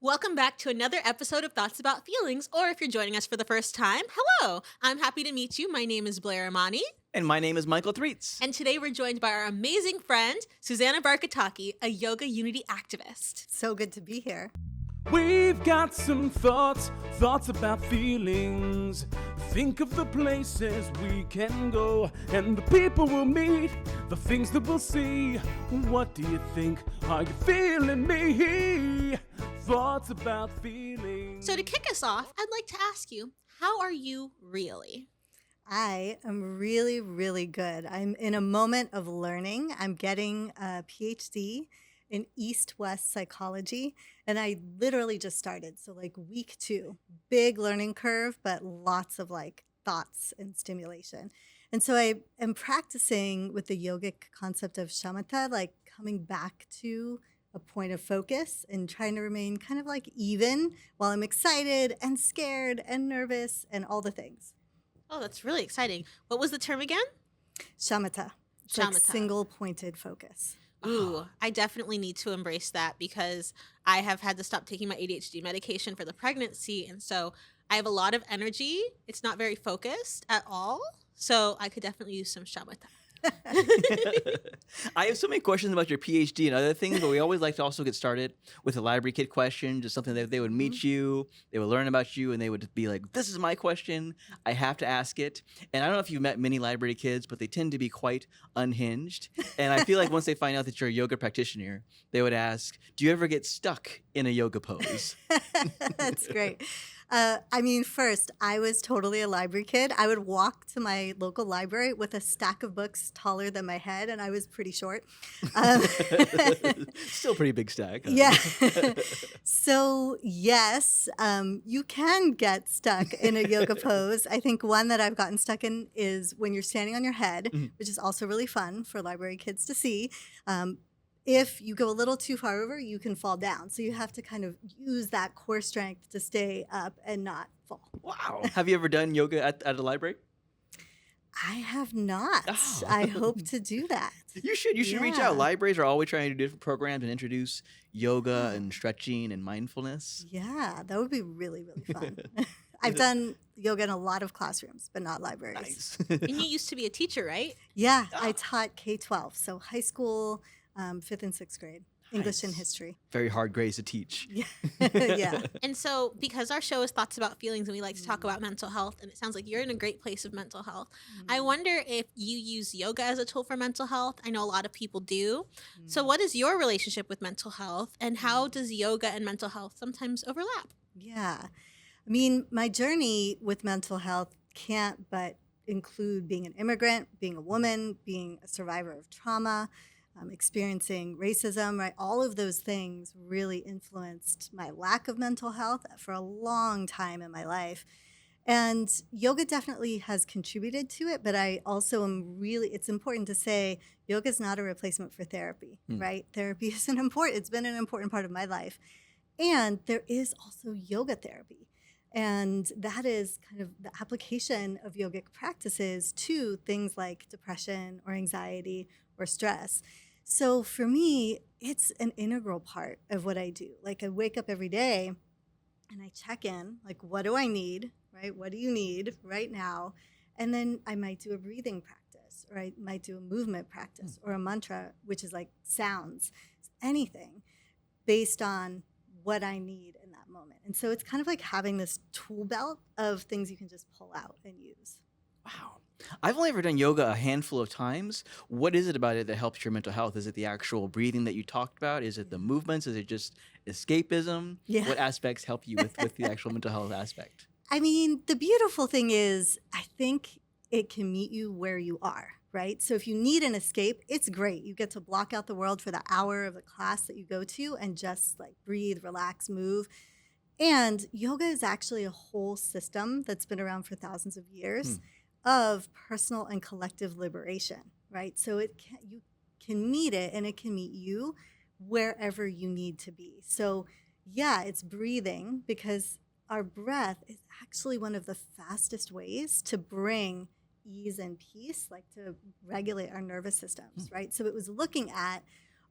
Welcome back to another episode of Thoughts About Feelings, or if you're joining us for the first time, hello! I'm happy to meet you. My name is Blair Imani. And my name is Mychal Threets. And today we're joined by our amazing friend, Susanna Barkataki, a yoga unity activist. So good to be here. We've got some thoughts about feelings. Think of the places we can go and the people we'll meet, the things that we'll see. What do you think? Are you feeling me? Thoughts about feelings. So to kick us off, I'd like to ask you, how are you really? I am really, really good. I'm in a moment of learning. I'm getting a PhD in East-West psychology, and I literally just started. So like week 2, big learning curve, but lots of like thoughts and stimulation. And so I am practicing with the yogic concept of shamatha, like coming back to a point of focus and trying to remain kind of like even while I'm excited and scared and nervous and all the things. Oh, that's really exciting. What was the term again? Shamatha. It's Shamatha. like single pointed focus. Ooh, I definitely need to embrace that because I have had to stop taking my ADHD medication for the pregnancy. And so I have a lot of energy. It's not very focused at all. So I could definitely use some shamatha. I have so many questions about your PhD and other things, but we always like to also get started with a library kid question, just something that they would meet you, they would learn about you, and they would be like, this is my question, I have to ask it. And I don't know if you've met many library kids, but they tend to be quite unhinged. And I feel like once they find out that you're a yoga practitioner, they would ask, do you ever get stuck in a yoga pose? That's great. First, I was totally a library kid. I would walk to my local library with a stack of books taller than my head, and I was pretty short. Still pretty big stack. Huh? Yeah. So, yes, you can get stuck in a yoga pose. I think one that I've gotten stuck in is when you're standing on your head, which is also really fun for library kids to see. If you go a little too far over, you can fall down. So you have to kind of use that core strength to stay up and not fall. Wow. Have you ever done yoga at a library? I have not. Oh. I hope to do that. You should. You should reach Yeah. out. Libraries are always trying to do different programs and introduce yoga and stretching and mindfulness. Yeah, that would be really, really fun. I've done yoga in a lot of classrooms, but not libraries. Nice. And you used to be a teacher, right? Yeah, I taught K-12, so high school, 5th and 6th grade, English and Nice. history. Very hard grades to teach. Yeah, yeah. And so, because our show is Thoughts About Feelings and we like to talk about mental health, and it sounds like you're in a great place of mental health, I wonder if you use yoga as a tool for mental health. I know a lot of people do. So, what is your relationship with mental health, and how does yoga and mental health sometimes overlap? Yeah. I mean, my journey with mental health can't but include being an immigrant, being a woman, being a survivor of trauma, experiencing racism, right? All of those things really influenced my lack of mental health for a long time in my life. And yoga definitely has contributed to it, but I also am it's important to say yoga is not a replacement for therapy, right? Therapy is it's been an important part of my life. And there is also yoga therapy. And that is kind of the application of yogic practices to things like depression or anxiety or stress. So for me, it's an integral part of what I do. Like I wake up every day and I check in, like, what do I need, right? What do you need right now? And then I might do a breathing practice, or I might do a movement practice or a mantra, which is like sounds, anything based on what I need in that moment. And so it's kind of like having this tool belt of things you can just pull out and use. Wow. I've only ever done yoga a handful of times. What is it about it that helps your mental health? Is it the actual breathing that you talked about? Is it the movements? Is it just escapism? Yeah. What aspects help you with the actual mental health aspect? I mean, the beautiful thing is, I think it can meet you where you are, right? So if you need an escape, it's great. You get to block out the world for the hour of the class that you go to and just like breathe, relax, move. And yoga is actually a whole system that's been around for thousands of years of personal and collective liberation, right? So you can meet it and it can meet you wherever you need to be. So yeah, it's breathing, because our breath is actually one of the fastest ways to bring ease and peace, like to regulate our nervous systems, right? So it was looking at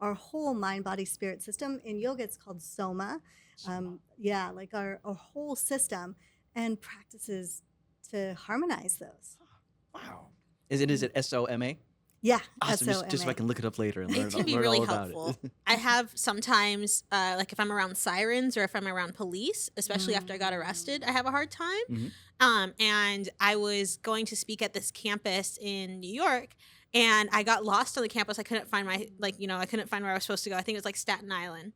our whole mind, body, spirit system. In yoga, it's called soma. Like our whole system, and practices to harmonize those. Wow. Is it SOMA? Yeah, Awesome. Just so I SOMA. can look it up later and It learn, can be learn really all about helpful. it. I have sometimes, like if I'm around sirens or if I'm around police, especially after I got arrested, I have a hard time. Mhm. And I was going to speak at this campus in New York, and I got lost on the campus. I couldn't find I couldn't find where I was supposed to go. I think it was like Staten Island.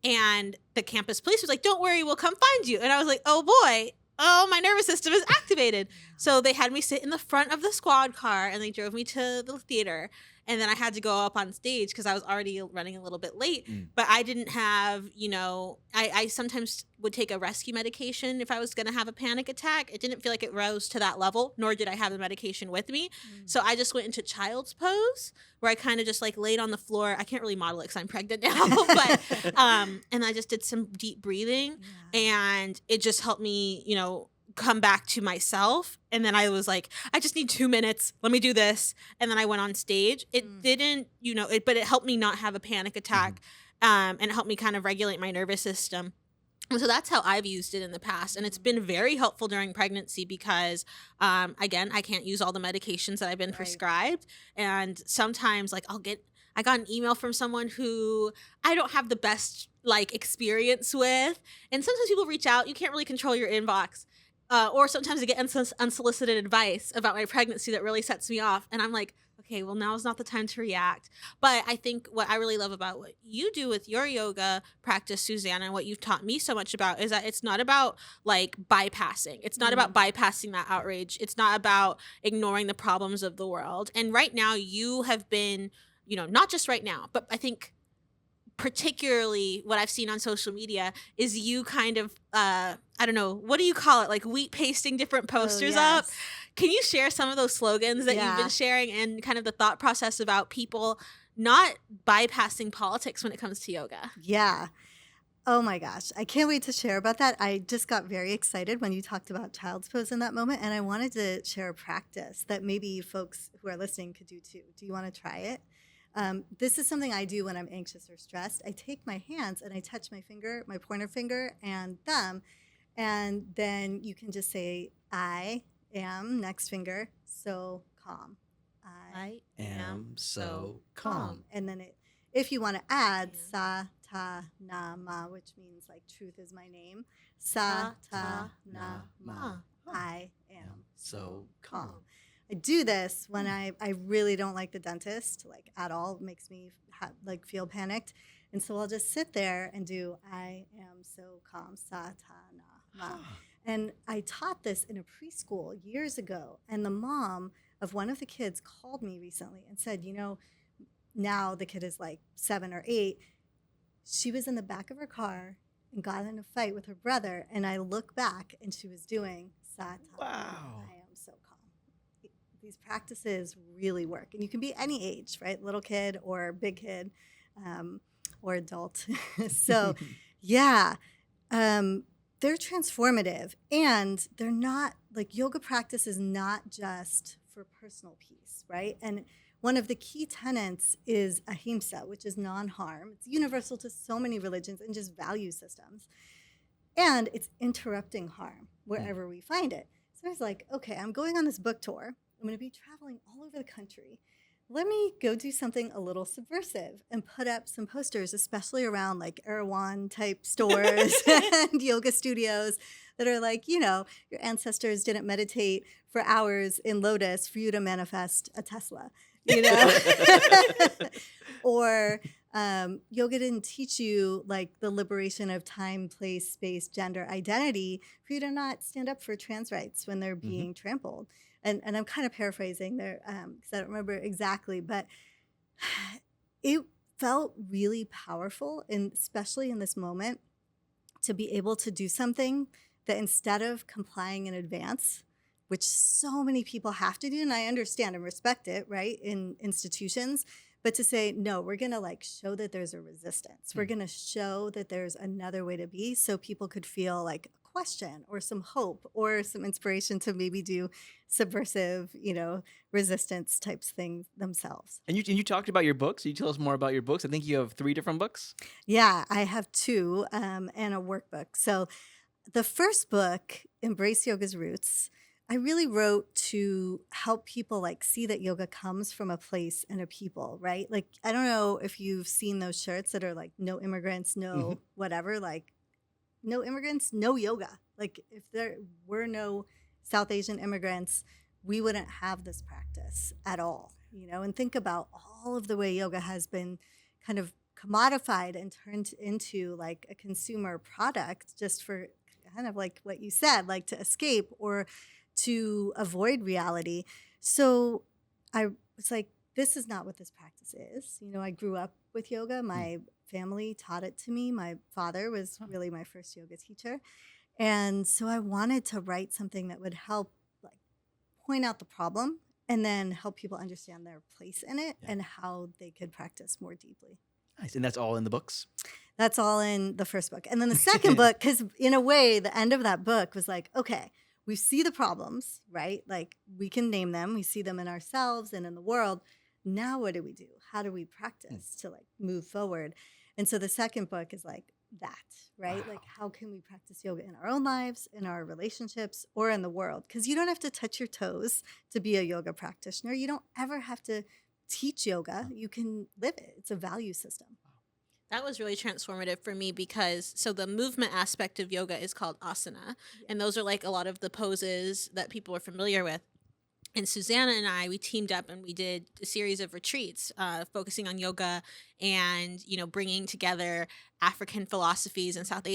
And the campus police was like, "Don't worry, we'll come find you." And I was like, "Oh boy. Oh, my nervous system is activated." So they had me sit in the front of the squad car and they drove me to the theater. And then I had to go up on stage because I was already running a little bit late. But I didn't have, I sometimes would take a rescue medication if I was going to have a panic attack. It didn't feel like it rose to that level, nor did I have the medication with me. So I just went into child's pose where I kind of just like laid on the floor. I can't really model it because I'm pregnant now, but and I just did some deep breathing, and it just helped me, come back to myself. And then I was like, I just need 2 minutes. Let me do this. And then I went on stage. It didn't, but it helped me not have a panic attack. And it helped me kind of regulate my nervous system. And so that's how I've used it in the past. And it's been very helpful during pregnancy because, again, I can't use all the medications that I've been prescribed. And sometimes I got an email from someone who I don't have the best experience with. And sometimes people reach out. You can't really control your inbox. Or sometimes I get unsolicited advice about my pregnancy that really sets me off. And I'm like, okay, well, now is not the time to react. But I think what I really love about what you do with your yoga practice, Susanna, and what you've taught me so much about is that it's not about bypassing. It's not about bypassing that outrage. It's not about ignoring the problems of the world. And right now you have been, not just right now, but I think particularly what I've seen on social media is you kind of, I don't know, what do you call it? Wheat pasting different posters up. Can you share some of those slogans that you've been sharing and kind of the thought process about people not bypassing politics when it comes to yoga? Yeah. Oh my gosh. I can't wait to share about that. I just got very excited when you talked about child's pose in that moment. And I wanted to share a practice that maybe folks who are listening could do too. Do you want to try it? This is something I do when I'm anxious or stressed. I take my hands and I touch my pointer finger and thumb. And then you can just say, I am, next finger, so calm. I am so calm. And then if you want to add sa, ta, na, ma, which means truth is my name. Sa, ta, na, ma. I am so calm. I do this when I really don't like the dentist, at all. It makes me feel panicked. And so I'll just sit there and do I am so calm, sa, ta, na, ma. And I taught this in a preschool years ago. And the mom of one of the kids called me recently and said, now the kid is 7 or 8. She was in the back of her car and got in a fight with her brother. And I look back and she was doing sa, ta, na, I am so calm. These practices really work. And you can be any age, right? Little kid or big kid or adult. So, they're transformative. And they're not, yoga practice is not just for personal peace, right? And one of the key tenets is ahimsa, which is non-harm. It's universal to so many religions and just value systems. And it's interrupting harm wherever we find it. So I was like, okay, I'm going on this book tour. I'm going to be traveling all over the country. Let me go do something a little subversive and put up some posters, especially around Erewhon type stores and yoga studios that are your ancestors didn't meditate for hours in lotus for you to manifest a Tesla, or yoga didn't teach you the liberation of time, place, space, gender, identity for you to not stand up for trans rights when they're being trampled. And I'm kind of paraphrasing there because I don't remember exactly, but it felt really powerful, and especially in this moment, to be able to do something that instead of complying in advance, which so many people have to do, and I understand and respect it, right, in institutions, but to say, no, we're going to show that there's a resistance. We're going to show that there's another way to be so people could feel question or some hope or some inspiration to maybe do subversive, resistance types things themselves. And you talked about your books. Can you tell us more about your books? I think you have 3 different books. Yeah, I have 2 and a workbook. So the first book, Embrace Yoga's Roots, I really wrote to help people like see that yoga comes from a place and a people, right? Like, I don't know if you've seen those shirts that are like no immigrants, no whatever, like no immigrants, no yoga. Like if there were no South Asian immigrants, we wouldn't have this practice at all, and think about all of the way yoga has been kind of commodified and turned into like a consumer product just for kind of like what you said, like to escape or to avoid reality. So I was like, this is not what this practice is. I grew up with yoga. My family taught it to me. My father was really my first yoga teacher. And so I wanted to write something that would help like point out the problem and then help people understand their place in it and how they could practice more deeply. Nice. And that's all in the books? That's all in the first book. And then the second book, because in a way, the end of that book was like, okay, we see the problems, right? Like we can name them. We see them in ourselves and in the world. Now what do we do? How do we practice to like move forward? And so the second book is like that, right? Wow. Like how can we practice yoga in our own lives, in our relationships, or in the world? Because you don't have to touch your toes to be a yoga practitioner. You don't ever have to teach yoga. You can live it. It's a value system. That was really transformative for me because the movement aspect of yoga is called asana. And those are like a lot of the poses that people are familiar with. And Susanna and I, we teamed up and we did a series of retreats focusing on yoga and, bringing together African philosophies and South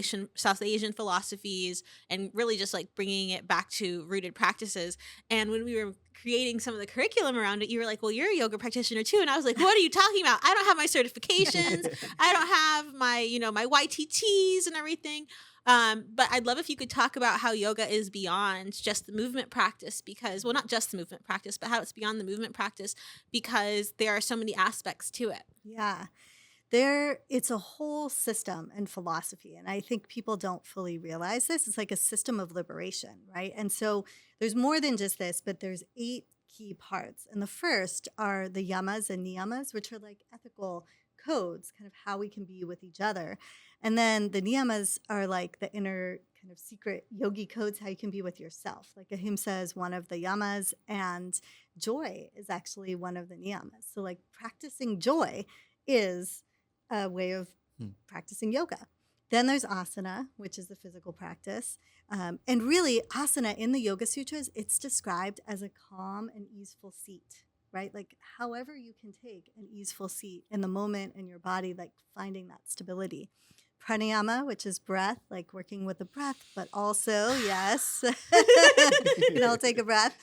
Asian philosophies and really just like bringing it back to rooted practices. And when we were creating some of the curriculum around it, you were like, well, you're a yoga practitioner too. And I was like, what are you talking about? I don't have my certifications. I don't have my, my YTTs and everything. But I'd love if you could talk about how yoga is beyond just the movement practice because, well, not just the movement practice, but how it's beyond the movement practice because there are so many aspects to it. Yeah. It's a whole system and philosophy. And I think people don't fully realize this. It's like a system of liberation, right? And so there's more than just this, but there's 8 key parts. And the first are the yamas and niyamas, which are like ethical codes, kind of how we can be with each other. And then the niyamas are like the inner kind of secret yogi codes, how you can be with yourself. Like ahimsa is one of the yamas and joy is actually one of the niyamas. So like practicing joy is a way of practicing yoga. Then there's asana, which is the physical practice. And really asana in the Yoga Sutras, it's described as a calm and easeful seat, right? Like however you can take an easeful seat in the moment in your body, like finding that stability. Pranayama, which is breath, like working with the breath, but also, yes, you can all take a breath.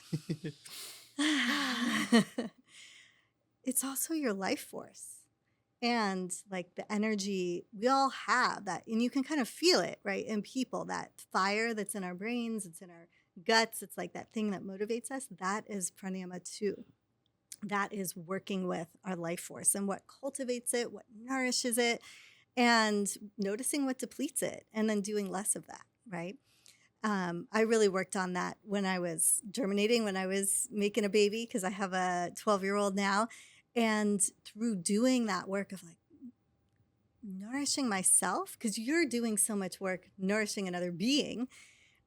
It's also your life force and like the energy we all have that, and you can kind of feel it, right? In people, that fire that's in our brains, it's in our guts. It's like that thing that motivates us. That is pranayama too. That is working with our life force and what cultivates it, what nourishes it, and noticing what depletes it and then doing less of that, right? I really worked on that when I was germinating, when I was making a baby, because I have a 12-year-old now. And through doing that work of like nourishing myself, because you're doing so much work nourishing another being,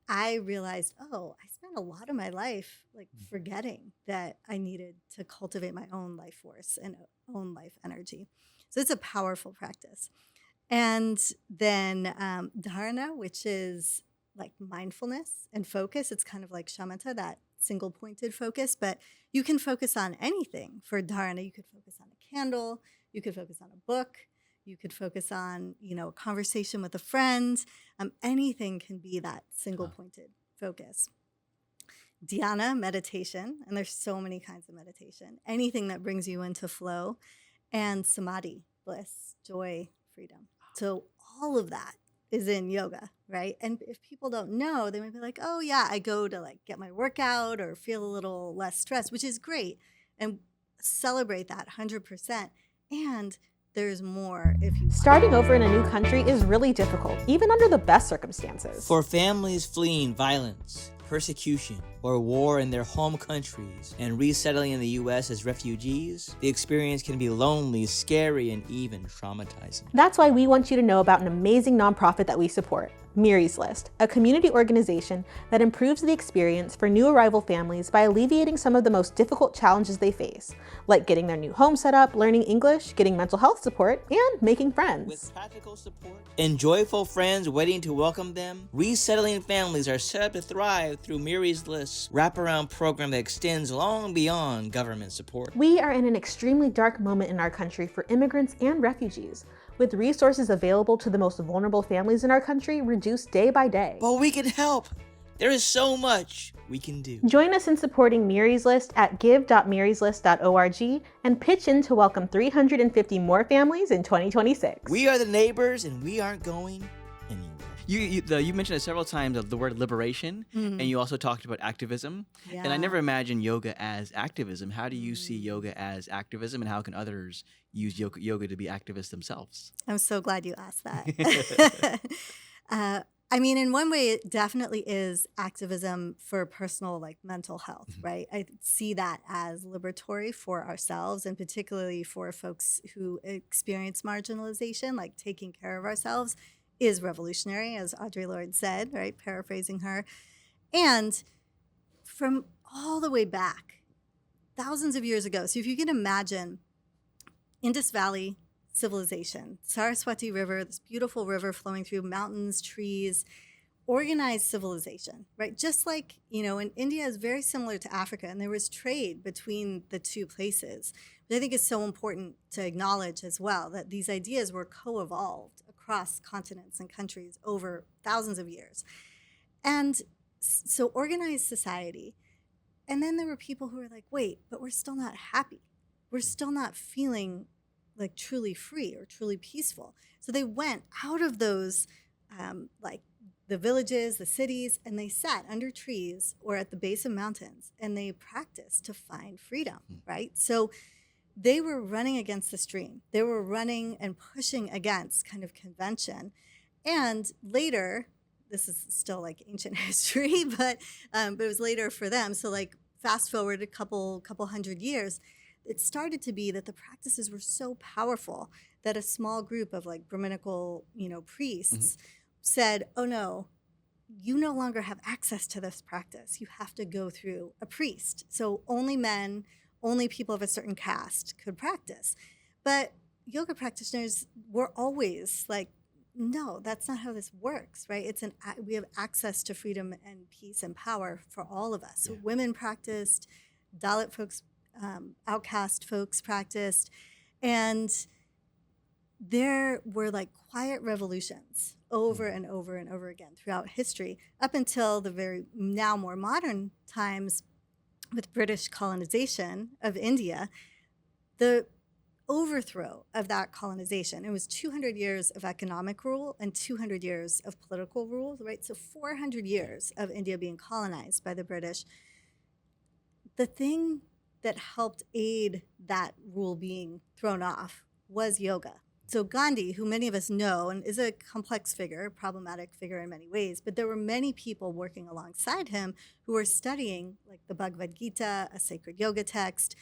I realized, oh, I spent a lot of my life like forgetting that I needed to cultivate my own life force and own life energy. So it's a powerful practice. And then dharana, which is like mindfulness and focus. It's kind of like shamatha, that single pointed focus, but you can focus on anything for dharana. You could focus on a candle. You could focus on a book. You could focus on, a conversation with a friend. Anything can be that single pointed focus. Dhyana, meditation, and there's so many kinds of meditation. Anything that brings you into flow. And samadhi, bliss, joy, freedom. So all of that is in yoga, right? And if people don't know, they might be like, oh yeah, I go to like get my workout or feel a little less stressed, which is great. And celebrate that 100%. And there's more if you want. Starting over in a new country is really difficult, even under the best circumstances. For families fleeing violence, persecution, or war in their home countries and resettling in the U.S. as refugees, the experience can be lonely, scary, and even traumatizing. That's why we want you to know about an amazing nonprofit that we support, Miri's List, a community organization that improves the experience for new arrival families by alleviating some of the most difficult challenges they face, like getting their new home set up, learning English, getting mental health support, and making friends. With practical support and joyful friends waiting to welcome them, resettling families are set up to thrive through Miri's List's wraparound program that extends long beyond government support. We are in an extremely dark moment in our country for immigrants and refugees, with resources available to the most vulnerable families in our country reduced day by day. But we can help. There is so much we can do. Join us in supporting Miri's List at give.mirislist.org and pitch in to welcome 350 more families in 2026. We are the neighbors, and we aren't going anywhere. You mentioned it several times of the word liberation, and you also talked about activism. And I never imagined yoga as activism. How do you see yoga as activism, and how can others use yoga to be activists themselves? I'm so glad you asked that. I mean, in one way, it definitely is activism for personal, like, mental health, right? I see that as liberatory for ourselves, and particularly for folks who experience marginalization, like taking care of ourselves is revolutionary, as Audre Lorde said, right? Paraphrasing her. And from all the way back, thousands of years ago, so if you can imagine Indus Valley civilization, Saraswati River, this beautiful river flowing through mountains, trees, organized civilization, right? Just like, in India is very similar to Africa, and there was trade between the two places. But I think it's so important to acknowledge as well that these ideas were co-evolved across continents and countries over thousands of years. And so organized society. And then there were people who were like, wait, but we're still not happy. We're still not feeling like truly free or truly peaceful. So they went out of those, like the villages, the cities, and they sat under trees or at the base of mountains, and they practiced to find freedom, right? So they were running against the stream. They were running and pushing against kind of convention. And later, this is still like ancient history, but it was later for them. So like fast forward a couple hundred years, it started to be that the practices were so powerful that a small group of like Brahminical, priests said, oh no, you no longer have access to this practice. You have to go through a priest. So only men, only people of a certain caste could practice. But yoga practitioners were always like, no, that's not how this works, right? We have access to freedom and peace and power for all of us. So women practiced, Dalit folks, outcast folks practiced, and there were like quiet revolutions over and over and over again throughout history, up until the very now more modern times with British colonization of India. The overthrow of that colonization, it was 200 years of economic rule and 200 years of political rule, right? So 400 years of India being colonized by the British. The thing that helped aid that rule being thrown off was yoga. So Gandhi, who many of us know and is a complex figure, problematic figure in many ways, but there were many people working alongside him who were studying like the Bhagavad Gita, a sacred yoga text,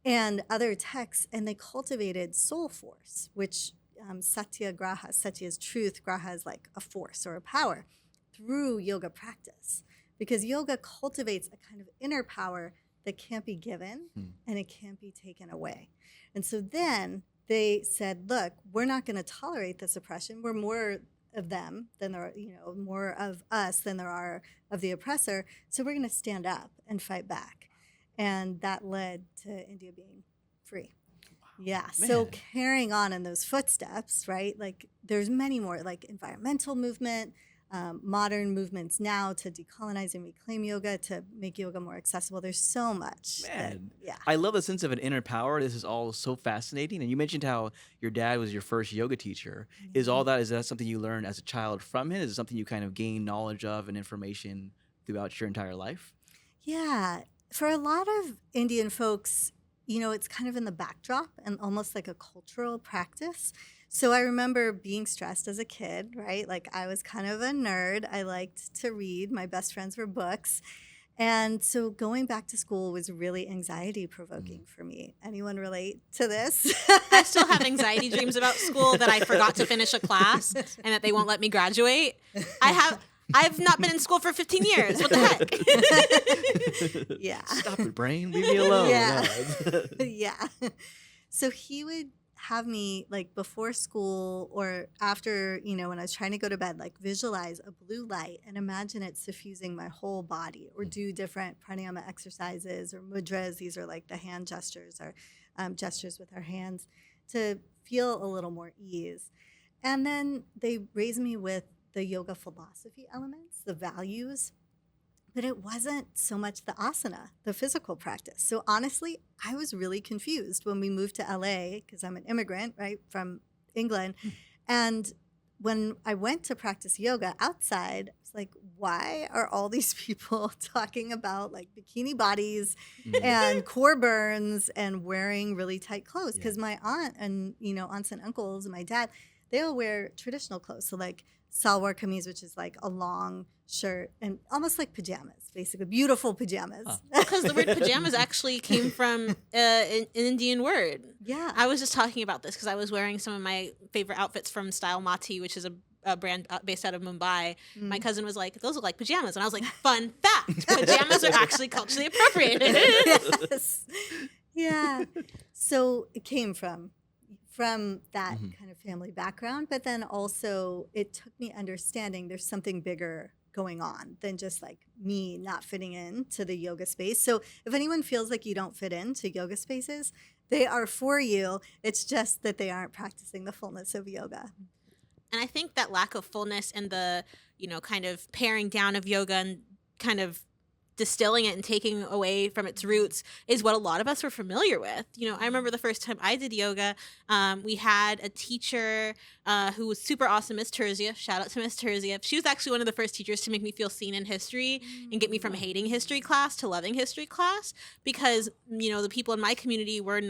and other texts, and they cultivated soul force, which satyagraha, satya is truth, graha is like a force or a power, through yoga practice. Because yoga cultivates a kind of inner power that can't be given and it can't be taken away. And so then they said, look, we're not going to tolerate this oppression. We're more of them than there are, more of us than there are of the oppressor. So we're going to stand up and fight back. And that led to India being free. Wow. Yeah. Man. So carrying on in those footsteps, right? Like there's many more, like environmental movement, modern movements now to decolonize and reclaim yoga, to make yoga more accessible. There's so much. Man, I love the sense of an inner power. This is all so fascinating. And you mentioned how your dad was your first yoga teacher. Mm-hmm. Is that something you learned as a child from him? Is it something you kind of gained knowledge of and information throughout your entire life? Yeah. For a lot of Indian folks, it's kind of in the backdrop and almost like a cultural practice. So I remember being stressed as a kid, right? Like I was kind of a nerd. I liked to read. My best friends were books. And so going back to school was really anxiety provoking for me. Anyone relate to this? I still have anxiety dreams about school that I forgot to finish a class and that they won't let me graduate. I've not been in school for 15 years. What the heck? Yeah. Stop it, brain. Leave me alone. Yeah. Yeah. So he would have me like before school or after, when I was trying to go to bed, like visualize a blue light and imagine it suffusing my whole body, or do different pranayama exercises or mudras. These are like the hand gestures, or gestures with our hands to feel a little more ease. And then they raised me with the yoga philosophy elements, the values, but it wasn't so much the asana, the physical practice. So honestly, I was really confused when we moved to LA, because I'm an immigrant, right, from England. And when I went to practice yoga outside, I was like, why are all these people talking about like bikini bodies and core burns and wearing really tight clothes? Because my aunt and, aunts and uncles and my dad, they all wear traditional clothes. So like salwar kameez, which is like a long shirt and almost like pajamas, basically beautiful pajamas. Because the word pajamas actually came from an Indian word. Yeah. I was just talking about this because I was wearing some of my favorite outfits from Style Mati, which is a brand based out of Mumbai. My cousin was like, those look like pajamas. And I was like, fun fact, pajamas are actually culturally appropriated. Yes. Yeah. So it came from that kind of family background, but then also it took me understanding there's something bigger going on than just like me not fitting in to the yoga space. So if anyone feels like you don't fit into yoga spaces, they are for you. It's just that they aren't practicing the fullness of yoga. And I think that lack of fullness and the, kind of paring down of yoga and kind of distilling it and taking away from its roots is what a lot of us were familiar with. I remember the first time I did yoga, we had a teacher who was super awesome, Miss Terzia. Shout out to Miss Terzia. She was actually one of the first teachers to make me feel seen in history and get me from hating history class to loving history class, because, the people in my community were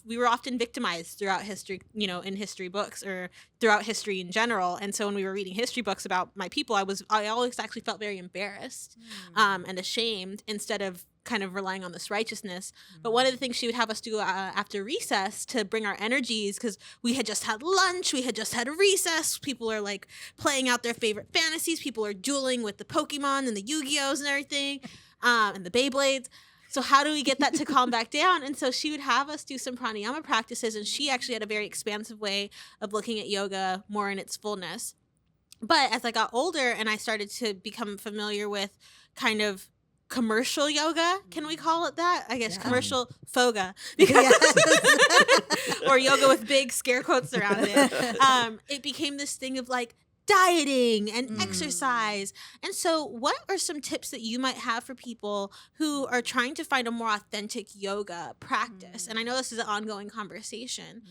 we were often victimized throughout history, in history books or throughout history in general. And so when we were reading history books about my people, I always actually felt very embarrassed and ashamed, instead of kind of relying on this righteousness. But one of the things she would have us do after recess to bring our energies, because we had just had lunch, we had just had a recess, people are like playing out their favorite fantasies, people are dueling with the Pokemon and the Yu-Gi-Ohs and everything, and the Beyblades. So how do we get that to calm back down? And so she would have us do some pranayama practices, and she actually had a very expansive way of looking at yoga more in its fullness. But as I got older and I started to become familiar with kind of commercial yoga, can we call it that? I guess commercial foga, because or yoga with big scare quotes around it. It became this thing of like dieting and exercise. And so what are some tips that you might have for people who are trying to find a more authentic yoga practice? And I know this is an ongoing conversation,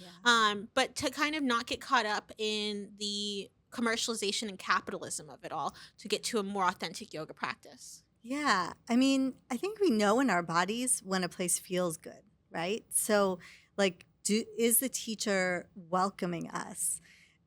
but to kind of not get caught up in the commercialization and capitalism of it all, to get to a more authentic yoga practice. Yeah. I mean, I think we know in our bodies when a place feels good, right? So like, is the teacher welcoming us?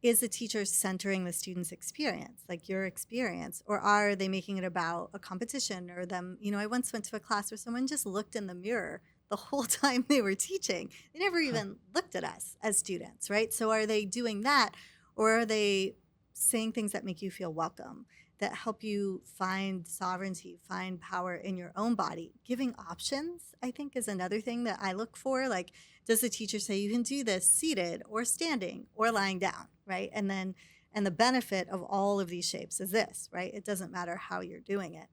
Is the teacher centering the student's experience, like your experience? Or are they making it about a competition or them? I once went to a class where someone just looked in the mirror the whole time they were teaching. They never even looked at us as students, right? So are they doing that? Or are they saying things that make you feel welcome, that help you find sovereignty, find power in your own body? Giving options, I think, is another thing that I look for. Like, does the teacher say you can do this seated or standing or lying down, right? And the benefit of all of these shapes is this, right? It doesn't matter how you're doing it.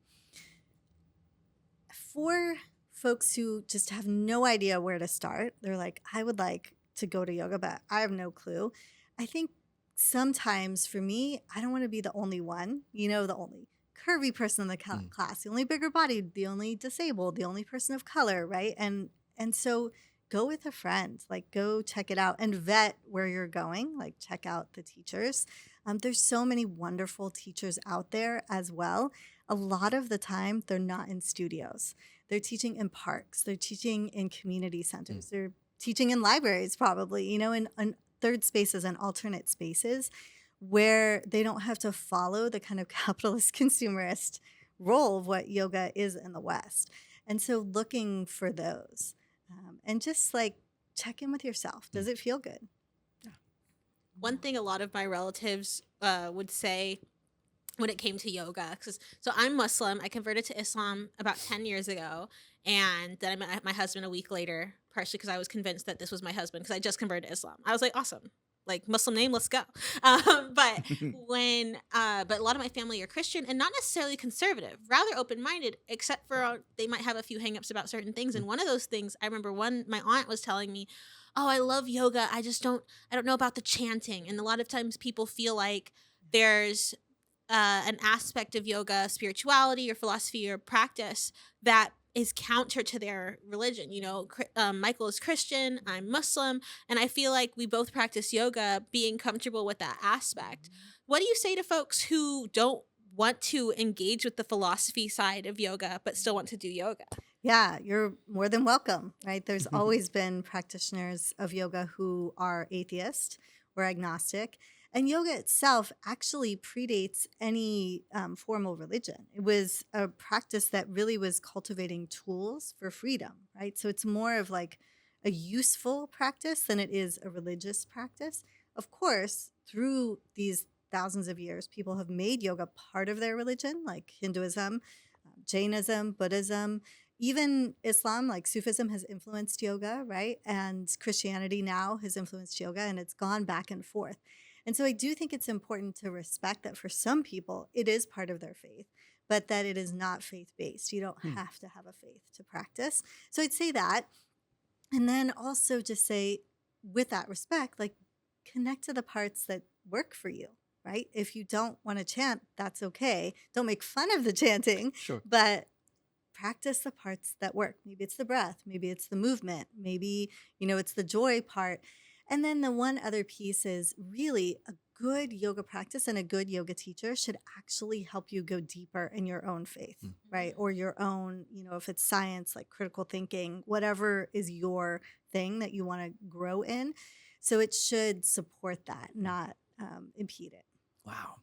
For folks who just have no idea where to start, they're like, I would like to go to yoga, but I have no clue. I think sometimes for me, I don't want to be the only one, the only curvy person in the class, the only bigger bodied, the only disabled, the only person of color, right? And so go with a friend, like go check it out and vet where you're going, like check out the teachers. There's so many wonderful teachers out there as well. a lot of the time they're not in studios. They're teaching in parks. They're teaching in community centers. They're teaching in libraries, probably, in third spaces and alternate spaces where they don't have to follow the kind of capitalist consumerist role of what yoga is in the West. And so looking for those and just like check in with yourself. Does it feel good? One thing a lot of my relatives would say when it came to yoga, so I'm Muslim. I converted to Islam about 10 years ago, and then I met my husband a week later, partially because I was convinced that this was my husband because I just converted to Islam. I was like, awesome, like Muslim name, let's go. But but a lot of my family are Christian and not necessarily conservative, rather open-minded, except for they might have a few hangups about certain things. And one of those things, I remember my aunt was telling me, oh, I love yoga. I don't know about the chanting. And a lot of times people feel like there's an aspect of yoga, spirituality or philosophy or practice that is counter to their religion. Mychal is Christian, I'm Muslim, and I feel like we both practice yoga being comfortable with that aspect. What do you say to folks who don't want to engage with the philosophy side of yoga but still want to do yoga? Yeah, you're more than welcome, right? There's always been practitioners of yoga who are atheist or agnostic. And yoga itself actually predates any formal religion. It was a practice that really was cultivating tools for freedom, right? So it's more of like a useful practice than it is a religious practice. Of course, through these thousands of years, people have made yoga part of their religion, like Hinduism, Jainism, Buddhism. Even Islam, like Sufism, has influenced yoga, right? And Christianity now has influenced yoga, and it's gone back and forth. And so I do think it's important to respect that for some people, it is part of their faith, but that it is not faith-based. You don't have to have a faith to practice. So I'd say that. And then also just say, with that respect, like connect to the parts that work for you, right? If you don't want to chant, that's okay. Don't make fun of the chanting, Sure. but practice the parts that work. Maybe it's the breath, maybe it's the movement, maybe, it's the joy part. And then the one other piece is really a good yoga practice and a good yoga teacher should actually help you go deeper in your own faith, right? Or your own, if it's science, like critical thinking, whatever is your thing that you want to grow in. So it should support that, not impede it. Wow.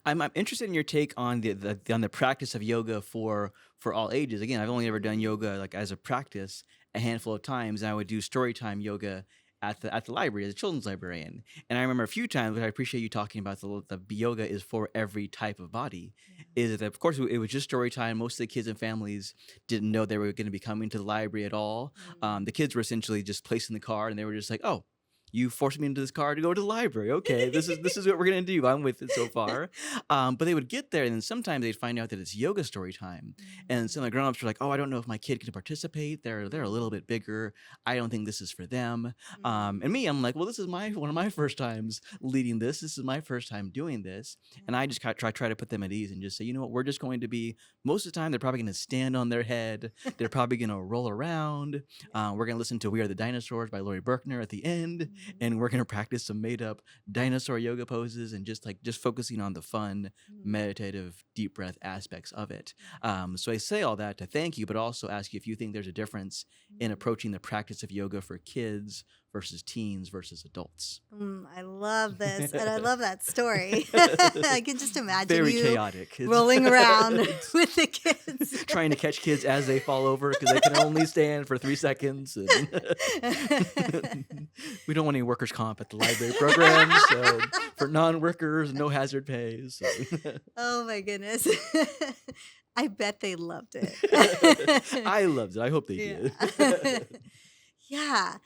I'm interested in your take on the practice of yoga for all ages. Again, I've only ever done yoga like as a practice a handful of times, and I would do storytime yoga at the library as a children's librarian. And I remember a few times, I appreciate you talking about the yoga is for every type of body. Is that, of course, it was just story time. Most of the kids and families didn't know they were going to be coming to the library at all. The kids were essentially just placed in the car, and they were just like, oh, you forced me into this car to go to the library. Okay, this is what we're gonna do. I'm with it so far. But they would get there, and then sometimes they'd find out that it's yoga story time. And some of the grown-ups were like, "Oh, I don't know if my kid can participate. They're a little bit bigger. I don't think this is for them." And me, I'm like, "Well, this is one of my first times leading this. This is my first time doing this." And I just try to put them at ease and just say, you know what, we're just going to be. Most of the time, they're probably going to stand on their head. They're probably going to roll around. We're going to listen to "We Are the Dinosaurs" by Lori Berkner at the end. And we're going to practice some made up dinosaur yoga poses and just focusing on the fun, meditative, deep breath aspects of it. So I say all that to thank you, but also ask you if you think there's a difference in approaching the practice of yoga for kids versus teens versus adults. I love this. And I love that story. I can just imagine Very you chaotic. rolling around with the kids. Trying to catch kids as they fall over because they can only stand for 3 seconds. And we don't want any workers' comp at the library program. So for non-workers, no hazard pay. So. Oh, my goodness. I bet they loved it. I loved it. I hope they did. Yeah.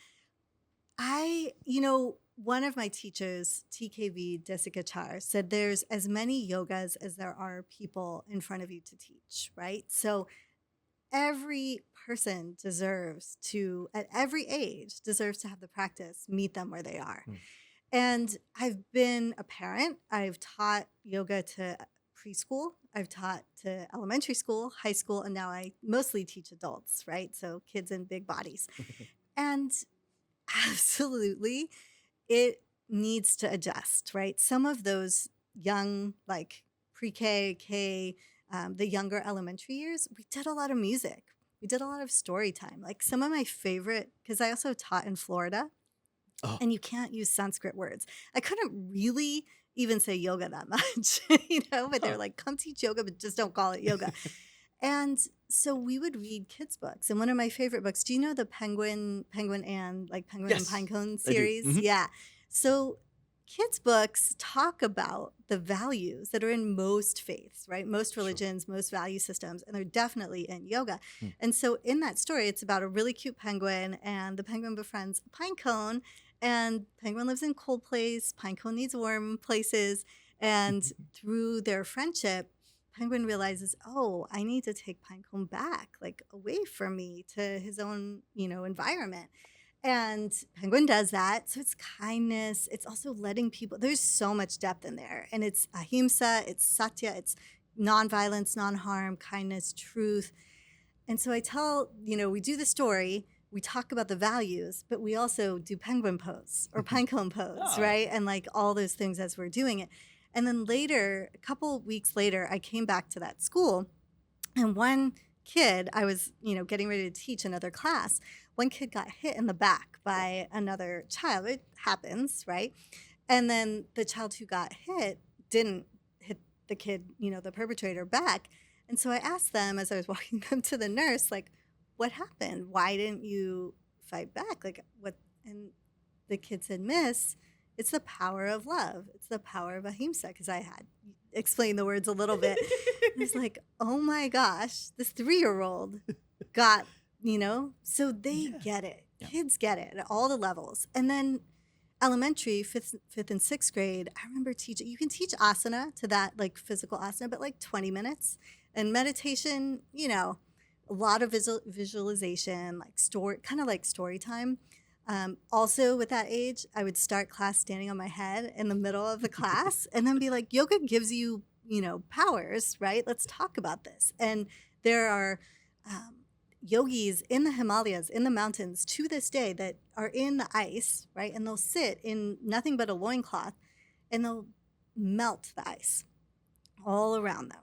One of my teachers, TKV Desikachar, said there's as many yogas as there are people in front of you to teach, right? So every person deserves to, at every age, deserves to have the practice meet them where they are. And I've been a parent. I've taught yoga to preschool. I've taught to elementary school, high school, and now I mostly teach adults, right? So kids in big bodies. And absolutely, it needs to adjust, right? Some of those young, like pre-K, K, the younger elementary years, we did a lot of music. We did a lot of story time. Like some of my favorite, because I also taught in Florida, and you can't use Sanskrit words. I couldn't really even say yoga that much, but they're like, come teach yoga, but just don't call it yoga. And so we would read kids' books. And one of my favorite books, do you know the Penguin and Yes, Pinecone I do. series? Mhm. Yeah. So kids' books talk about the values that are in most faiths, right? Most religions, most value systems, and they're definitely in yoga. And so in that story, it's about a really cute penguin, and the penguin befriends a pine cone, and penguin lives in cold place, pine cone needs warm places. And through their friendship, penguin realizes, oh, I need to take pinecone back, like away from me to his own, environment. And penguin does that. So it's kindness. It's also letting people, there's so much depth in there. And it's ahimsa, it's satya, it's nonviolence, non-harm, kindness, truth. And so I tell, we do the story, we talk about the values, but we also do penguin pose or pinecone pose, right? And like all those things as we're doing it. And then later, a couple weeks later, I came back to that school, and one kid, I was, getting ready to teach another class. One kid got hit in the back by another child. It happens, right? And then the child who got hit didn't hit the kid, the perpetrator back. And so I asked them as I was walking them to the nurse, like, what happened? Why didn't you fight back? Like, what? And the kid said, Miss, it's the power of love. It's the power of ahimsa, because I had explained the words a little bit. I was like, oh my gosh, this 3-year-old got, so they get it. Yeah. Kids get it at all the levels. And then elementary, fifth and sixth grade, I remember teaching, you can teach asana to that, like physical asana, but like 20 minutes. And meditation, a lot of visualization, like story time. Also with that age, I would start class standing on my head in the middle of the class and then be like, yoga gives you, powers, right? Let's talk about this. And there are yogis in the Himalayas, in the mountains to this day that are in the ice, right? And they'll sit in nothing but a loincloth and they'll melt the ice all around them.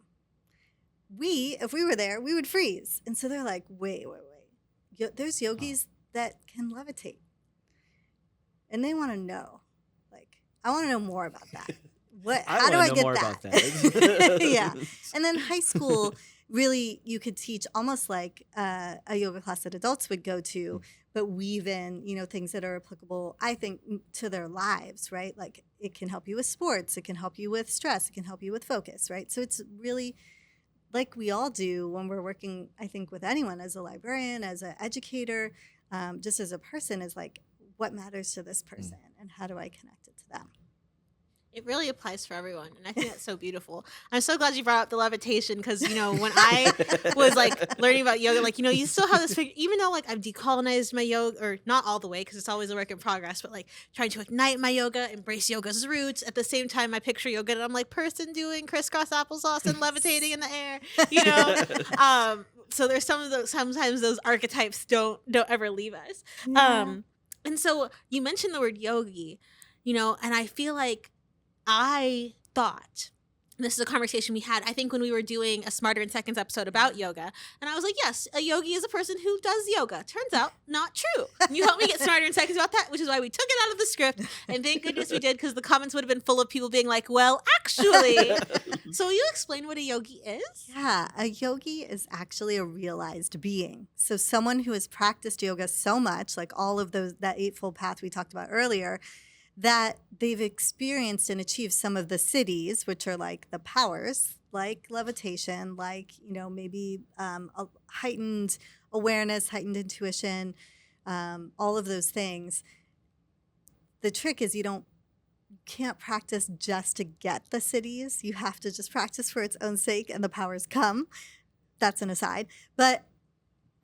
If we were there, we would freeze. And so they're like, wait. There's yogis that can levitate. And they want to know, like, I want to know more about that. How do I get that? Yeah. And then high school, really, you could teach almost like a yoga class that adults would go to, but weave in, things that are applicable, I think, to their lives, right? Like it can help you with sports. It can help you with stress. It can help you with focus, right? So it's really like we all do when we're working, I think, with anyone as a librarian, as an educator, just as a person, is like, what matters to this person and how do I connect it to them? It really applies for everyone, and I think that's so beautiful. I'm so glad you brought up the levitation because, when I was like learning about yoga, like, you still have this figure, even though like I've decolonized my yoga, or not all the way because it's always a work in progress, but like trying to ignite my yoga, embrace yoga's roots. At the same time, I picture yoga and I'm like person doing crisscross applesauce and levitating in the air, So there's sometimes those archetypes don't ever leave us. Yeah. And so you mentioned the word yogi, and I feel like I thought, and this is a conversation we had, I think, when we were doing a Smarter in Seconds episode about yoga. And I was like, yes, a yogi is a person who does yoga. Turns out, not true. You helped me get smarter in seconds about that, which is why we took it out of the script. And thank goodness we did, because the comments would have been full of people being like, well, actually. So will you explain what a yogi is? Yeah, a yogi is actually a realized being. So someone who has practiced yoga so much, like all of that Eightfold Path we talked about earlier, that they've experienced and achieved some of the siddhis, which are like the powers, like levitation, like, maybe a heightened awareness, heightened intuition, all of those things. The trick is you can't practice just to get the siddhis. You have to just practice for its own sake, and the powers come. That's an aside. But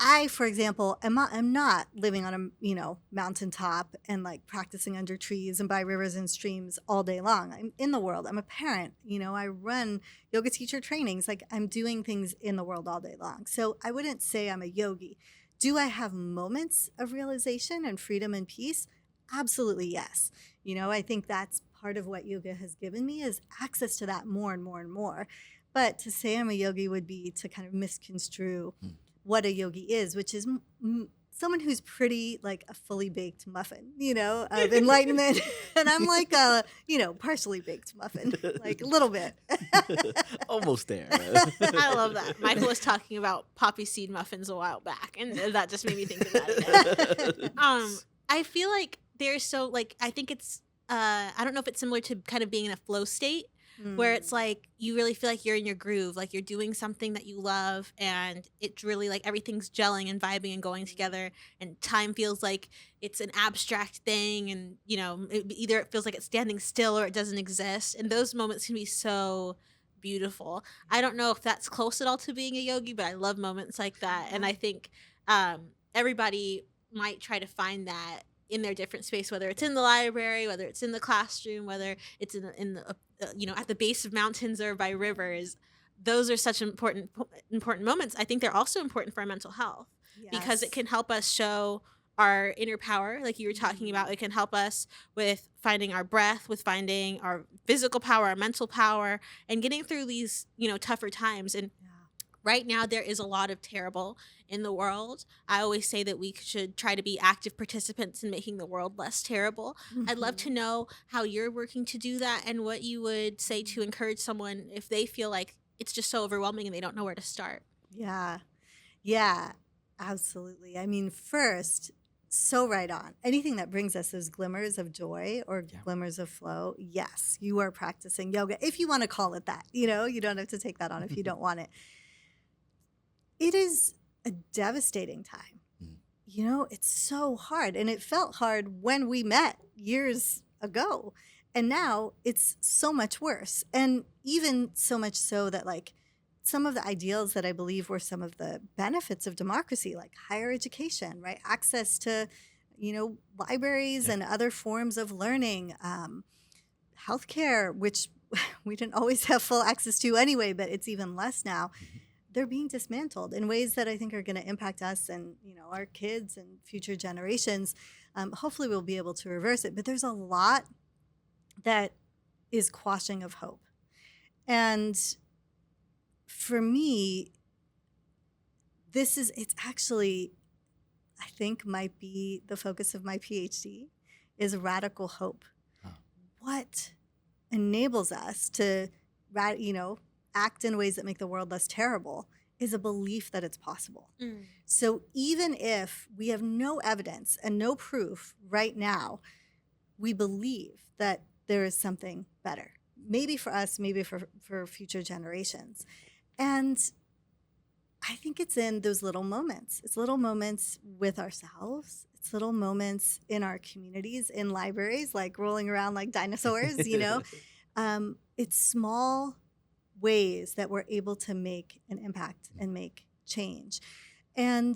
I, for example, am not living on a mountaintop and like practicing under trees and by rivers and streams all day long. I'm in the world. I'm a parent. I run yoga teacher trainings. Like I'm doing things in the world all day long. So I wouldn't say I'm a yogi. Do I have moments of realization and freedom and peace? Absolutely, yes. I think that's part of what yoga has given me, is access to that more and more and more. But to say I'm a yogi would be to kind of misconstrue what a yogi is, which is someone who's pretty like a fully baked muffin, of enlightenment. And I'm like a, partially baked muffin, like a little bit. Almost there. I love that. Mychal was talking about poppy seed muffins a while back, and that just made me think of that. I feel like there's I think it's I don't know if it's similar to kind of being in a flow state where it's like you really feel like you're in your groove, like you're doing something that you love, and it's really like everything's gelling and vibing and going together, and time feels like it's an abstract thing, and either it feels like it's standing still or it doesn't exist, and those moments can be so beautiful. I don't know if that's close at all to being a yogi, but I love moments like that, and I think everybody might try to find that in their different space, whether it's in the library, whether it's in the classroom, whether it's in the at the base of mountains or by rivers. Those are such important moments. I think they're also important for our mental health because it can help us show our inner power, like you were talking about. It can help us with finding our breath, with finding our physical power, our mental power, and getting through these tougher times. And right now, there is a lot of terrible in the world. I always say that we should try to be active participants in making the world less terrible. I'd love to know how you're working to do that and what you would say to encourage someone if they feel like it's just so overwhelming and they don't know where to start. Yeah, absolutely. I mean, first, so right on. Anything that brings us those glimmers of joy or glimmers of flow, yes, you are practicing yoga, if you want to call it that. You don't have to take that on if you don't want it. It is a devastating time. It's so hard. And it felt hard when we met years ago. And now it's so much worse. And even so much so that some of the ideals that I believe were some of the benefits of democracy, like higher education, right? Access to, libraries and other forms of learning, healthcare, which we didn't always have full access to anyway, but it's even less now. They're being dismantled in ways that I think are going to impact us and, our kids and future generations. Hopefully we'll be able to reverse it. But there's a lot that is quashing of hope. And for me, it's actually, I think might be the focus of my PhD is radical hope. Oh. What enables us to, act in ways that make the world less terrible is a belief that it's possible. So even if we have no evidence and no proof right now, we believe that there is something better, maybe for us, maybe for future generations. And I think it's in those little moments. It's little moments with ourselves. It's little moments in our communities, in libraries, like rolling around like dinosaurs, It's small ways that we're able to make an impact and make change. And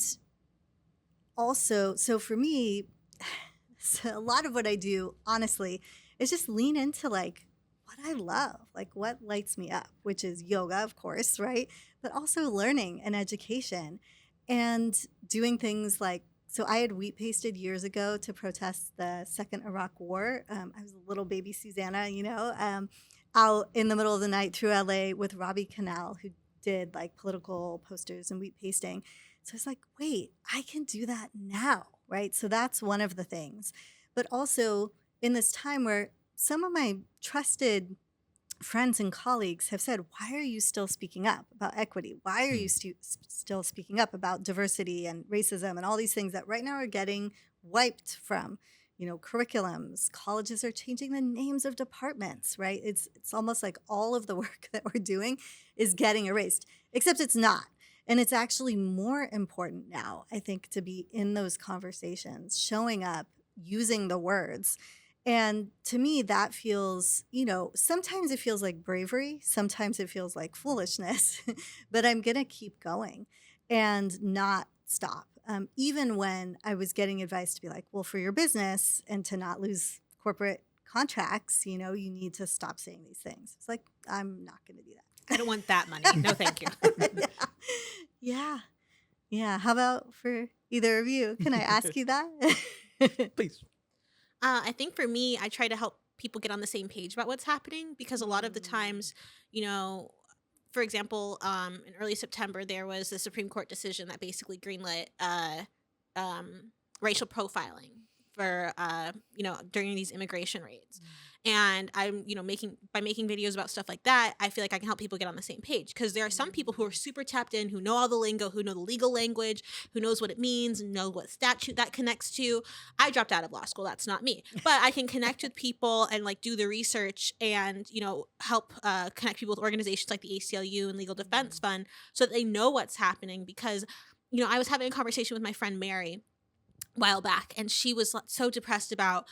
also, so for me, a lot of what I do, honestly, is just lean into what I love, what lights me up, which is yoga, of course, right? But also learning and education and doing things so I had wheat pasted years ago to protest the Second Iraq War. I was a little baby Suzanna, out in the middle of the night through LA with Robbie Canal, who did political posters and wheat pasting. So I was like, wait, I can do that now, right? So that's one of the things. But also in this time where some of my trusted friends and colleagues have said, why are you still speaking up about equity? Why are you still speaking up about diversity and racism and all these things that right now are getting wiped from curriculums? Colleges are changing the names of departments, right? It's almost like all of the work that we're doing is getting erased, except it's not. And it's actually more important now, I think, to be in those conversations, showing up, using the words. And to me, that feels, sometimes it feels like bravery. Sometimes it feels like foolishness, but I'm going to keep going and not stop. Even when I was getting advice to be like, well, for your business and to not lose corporate contracts, you need to stop saying these things. It's like, I'm not going to do that. I don't want that money. No, thank you. Yeah. How about for either of you? Can I ask you that? Please. I think for me, I try to help people get on the same page about what's happening because a lot of the times, for example, in early September, there was the Supreme Court decision that basically greenlit racial profiling for during these immigration raids. And I'm making videos about stuff like that, I feel like I can help people get on the same page, because there are some people who are super tapped in, who know all the lingo, who know the legal language, who knows what it means, know what statute that connects to. I dropped out of law school, that's not me, but I can connect with people and like do the research and help connect people with organizations like the ACLU and Legal Defense Fund so that they know what's happening. Because I was having a conversation with my friend Mary a while back, and she was so depressed about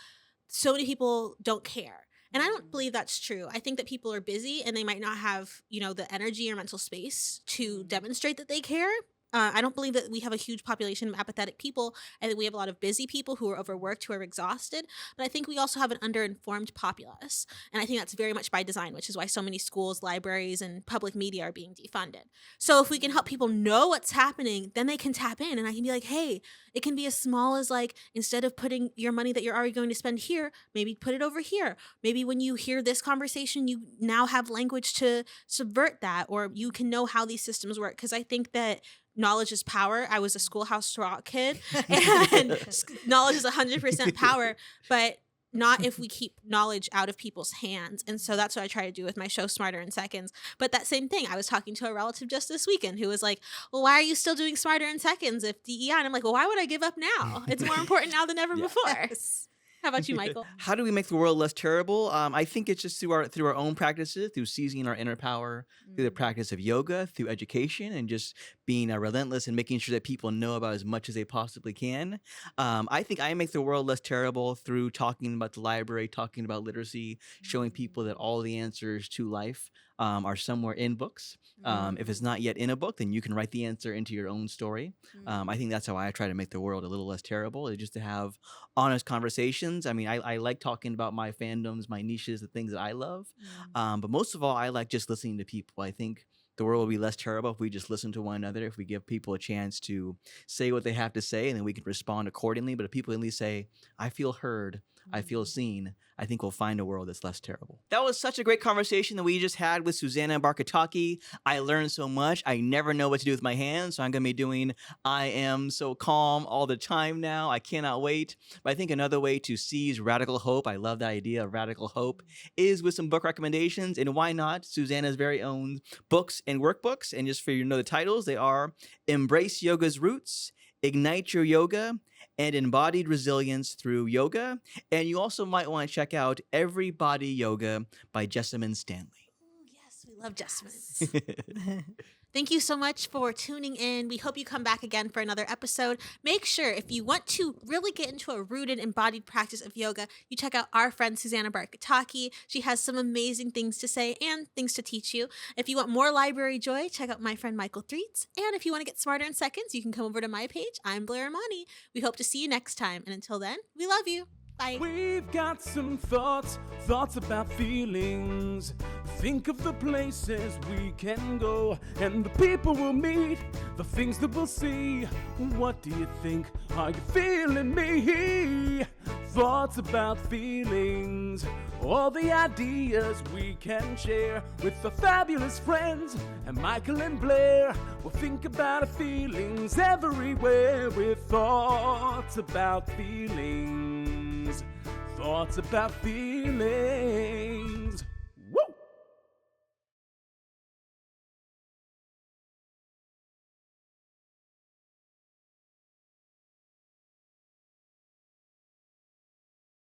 so many people don't care. And I don't believe that's true. I think that people are busy and they might not have, the energy or mental space to demonstrate that they care. I don't believe that we have a huge population of apathetic people. I think we have a lot of busy people who are overworked, who are exhausted. But I think we also have an underinformed populace. And I think that's very much by design, which is why so many schools, libraries, and public media are being defunded. So if we can help people know what's happening, then they can tap in. And I can be like, hey, it can be as small as like, instead of putting your money that you're already going to spend here, maybe put it over here. Maybe when you hear this conversation, you now have language to subvert that, or you can know how these systems work. Because I think that knowledge is power. I was a Schoolhouse Rock kid, and knowledge is 100% power, but not if we keep knowledge out of people's hands. And so that's what I try to do with my show, Smarter in Seconds. But that same thing, I was talking to a relative just this weekend who was like, well, why are you still doing Smarter in Seconds if DEI? And I'm like, well, why would I give up now? It's more important now than ever before. Yes. How about you, Mychal? How do we make the world less terrible? I think it's just through our own practices, through seizing our inner power, through the practice of yoga, through education, and just being relentless and making sure that people know about as much as they possibly can. I think I make the world less terrible through talking about the library, talking about literacy, showing people that all the answers to life are somewhere in books. If it's not yet in a book, then you can write the answer into your own story. I think that's how I try to make the world a little less terrible, is just to have honest conversations. I mean, I like talking about my fandoms, my niches, the things that I love. But most of all, I like just listening to people. I think the world will be less terrible if we just listen to one another, if we give people a chance to say what they have to say, and then we can respond accordingly. But if people at least say, I feel heard, I feel seen, I think we'll find a world that's less terrible. That was such a great conversation that we just had with Susanna Barkataki. I learned so much. I never know what to do with my hands, so I'm going to be doing I am so calm all the time now. I cannot wait. But I think another way to seize radical hope, I love the idea of radical hope, is with some book recommendations. And why not Susanna's very own books and workbooks? And just for you to know the titles, they are Embrace Yoga's Roots, Ignite Your Yoga, and Embodied Resilience Through Yoga. And you also might want to check out Everybody Yoga by Jessamine Stanley. Oh, yes, we love Jessamine. Thank you so much for tuning in. We hope you come back again for another episode. Make sure, if you want to really get into a rooted, embodied practice of yoga, you check out our friend Susanna Barkataki. She has some amazing things to say and things to teach you. If you want more library joy, check out my friend Mychal Threets. And if you want to get smarter in seconds, you can come over to my page. I'm Blair Imani. We hope to see you next time. And until then, we love you. Bye. We've got some thoughts about feelings. Think of the places we can go and the people we'll meet, the things that we'll see. What do you think? Are you feeling me? Thoughts about feelings. All the ideas we can share with the fabulous friends and Mychal and Blair. We'll think about our feelings everywhere with thoughts about feelings. Thoughts about feelings.